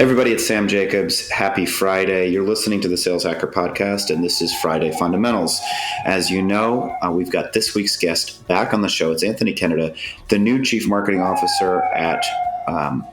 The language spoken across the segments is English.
Everybody, it's Sam Jacobs. Happy Friday. You're listening to the Sales Hacker Podcast, and this is Friday Fundamentals. As you know, we've got this week's guest back on the show. It's Anthony Kennedy, the new Chief Marketing Officer at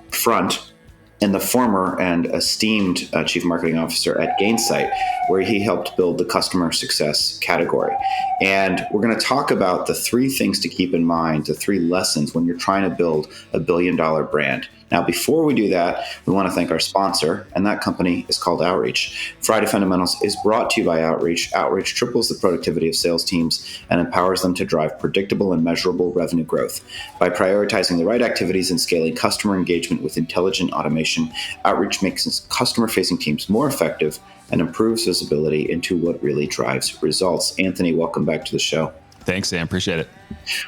Front, and the former and esteemed Chief Marketing Officer at Gainsight, where he helped build the customer success category. And we're going to talk about the three things to keep in mind, the three lessons when you're trying to build a billion-dollar brand. Now, before we do that, we want to thank our sponsor, and that company is called Outreach. Friday Fundamentals is brought to you by Outreach. Outreach triples the productivity of sales teams and empowers them to drive predictable and measurable revenue growth. By prioritizing the right activities and scaling customer engagement with intelligent automation, Outreach makes customer-facing teams more effective and improves visibility into what really drives results. Anthony, welcome back to the show. Thanks, Sam. Appreciate it.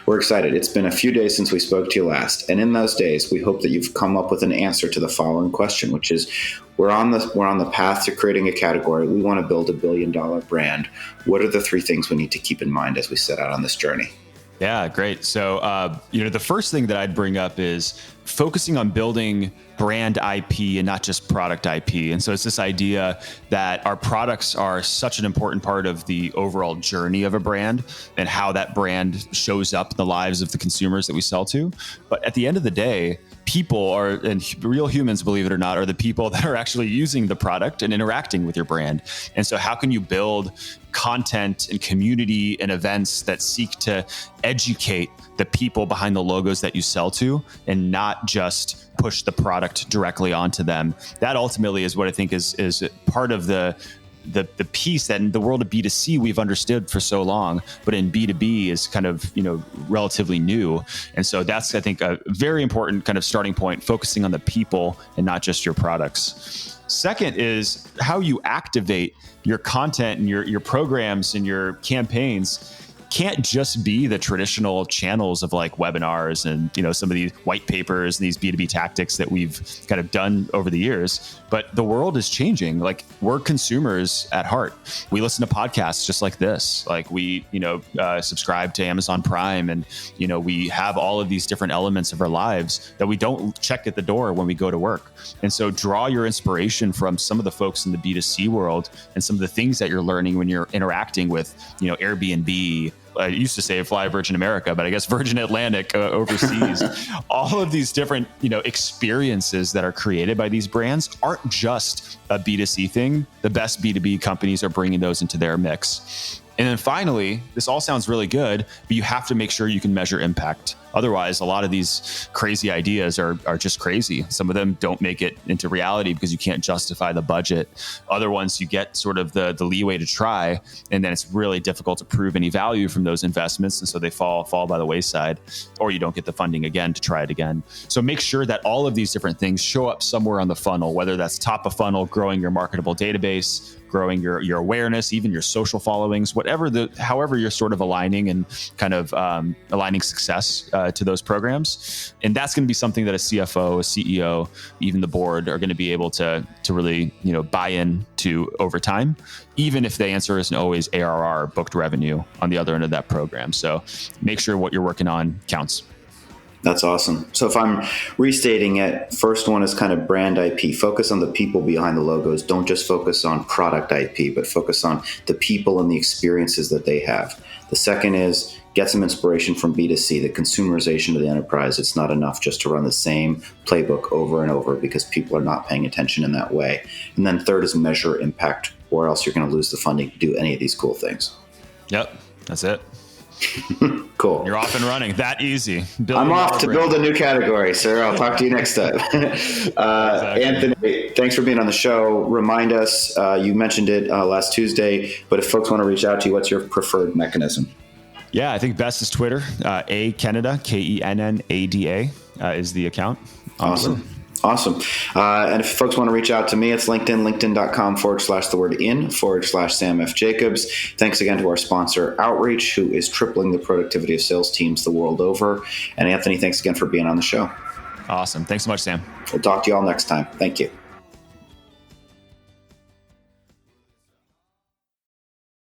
We're excited. It's been a few days since we spoke to you last. And in those days, we hope that you've come up with an answer to the following question, which is, we're on the path to creating a category. We want to build a billion-dollar brand. What are the three things we need to keep in mind as we set out on this journey? Yeah, great. So, the first thing that I'd bring up is focusing on building brand IP and not just product IP. And so it's this idea that our products are such an important part of the overall journey of a brand and how that brand shows up in the lives of the consumers that we sell to. But at the end of the day, people are, and real humans, believe it or not, are the people that are actually using the product and interacting with your brand. And so how can you build content and community and events that seek to educate the people behind the logos that you sell to and not just push the product directly onto them? That ultimately is what I think is part of the piece that in the world of B2C we've understood for so long, but in B2B is kind of, relatively new. And so that's, I think, a very important kind of starting point, focusing on the people and not just your products. Second is how you activate your content and your programs and your campaigns can't just be the traditional channels of like webinars and, some of these white papers and these B2B tactics that we've kind of done over the years. But the world is changing. Like, we're consumers at heart. We listen to podcasts just like this. Like, we, subscribe to Amazon Prime, and, we have all of these different elements of our lives that we don't check at the door when we go to work. And so draw your inspiration from some of the folks in the B2C world and some of the things that you're learning when you're interacting with, Airbnb. I used to say Fly Virgin America, but I guess Virgin Atlantic overseas. All of these different, experiences that are created by these brands aren't just a B2C thing. The best B2B companies are bringing those into their mix. And then finally, this all sounds really good, but you have to make sure you can measure impact. Otherwise, a lot of these crazy ideas are just crazy. Some of them don't make it into reality because you can't justify the budget. Other ones, you get sort of the leeway to try, and then it's really difficult to prove any value from those investments. And so they fall by the wayside, or you don't get the funding again to try it again. So make sure that all of these different things show up somewhere on the funnel, whether that's top of funnel, growing your marketable database, growing your awareness, even your social followings, however you're sort of aligning and kind of aligning success to those programs. And that's going to be something that a CFO, a CEO, even the board are going to be able to really, buy in to over time, even if the answer isn't always ARR, booked revenue, on the other end of that program. So make sure what you're working on counts. That's awesome. So if I'm restating it, first one is kind of brand IP. Focus on the people behind the logos. Don't just focus on product IP, but focus on the people and the experiences that they have. The second is get some inspiration from B2C, the consumerization of the enterprise. It's not enough just to run the same playbook over and over because people are not paying attention in that way. And then third is measure impact, or else you're going to lose the funding to do any of these cool things. Yep, that's it. Cool. You're off and running. That easy. I'm off to build a new category, sir. I'll talk to you next time. Exactly. Anthony, thanks for being on the show. Remind us, you mentioned it last Tuesday, but if folks want to reach out to you, what's your preferred mechanism? Yeah, I think best is Twitter. A Kennedy, Kennada, is the account. Awesome. And if folks want to reach out to me, it's LinkedIn, linkedin.com/Sam F. Jacobs. Thanks again to our sponsor, Outreach, who is tripling the productivity of sales teams the world over. And Anthony, thanks again for being on the show. Awesome. Thanks so much, Sam. We'll talk to you all next time. Thank you.